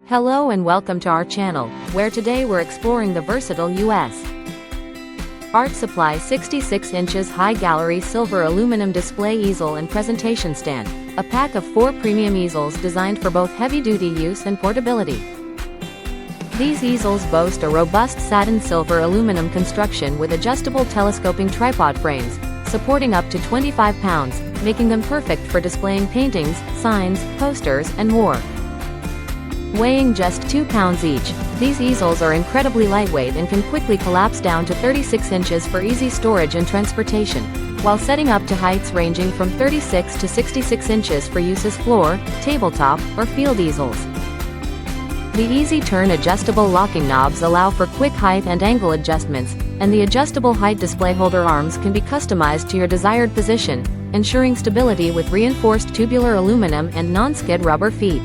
Hello and welcome to our channel, where today we're exploring the versatile U.S. Art Supply 66 inches high gallery silver aluminum display easel and presentation stand, a pack of 4 premium easels designed for both heavy-duty use and portability. These easels boast a robust satin silver aluminum construction with adjustable telescoping tripod frames, supporting up to 25 pounds, making them perfect for displaying paintings, signs, posters, and more. Weighing just 2 pounds each, these easels are incredibly lightweight and can quickly collapse down to 36 inches for easy storage and transportation, while setting up to heights ranging from 36 to 66 inches for use as floor, tabletop, or field easels. The easy-turn adjustable locking knobs allow for quick height and angle adjustments, and the adjustable height display holder arms can be customized to your desired position, ensuring stability with reinforced tubular aluminum and non-skid rubber feet.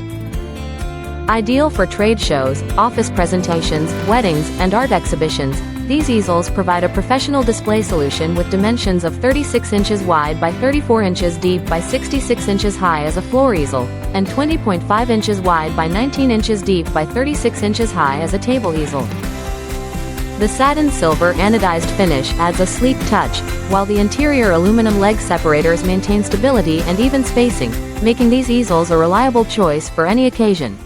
Ideal for trade shows, office presentations, weddings, and art exhibitions, these easels provide a professional display solution with dimensions of 36 inches wide by 34 inches deep by 66 inches high as a floor easel, and 20.5 inches wide by 19 inches deep by 36 inches high as a table easel. The satin silver anodized finish adds a sleek touch, while the interior aluminum leg separators maintain stability and even spacing, making these easels a reliable choice for any occasion.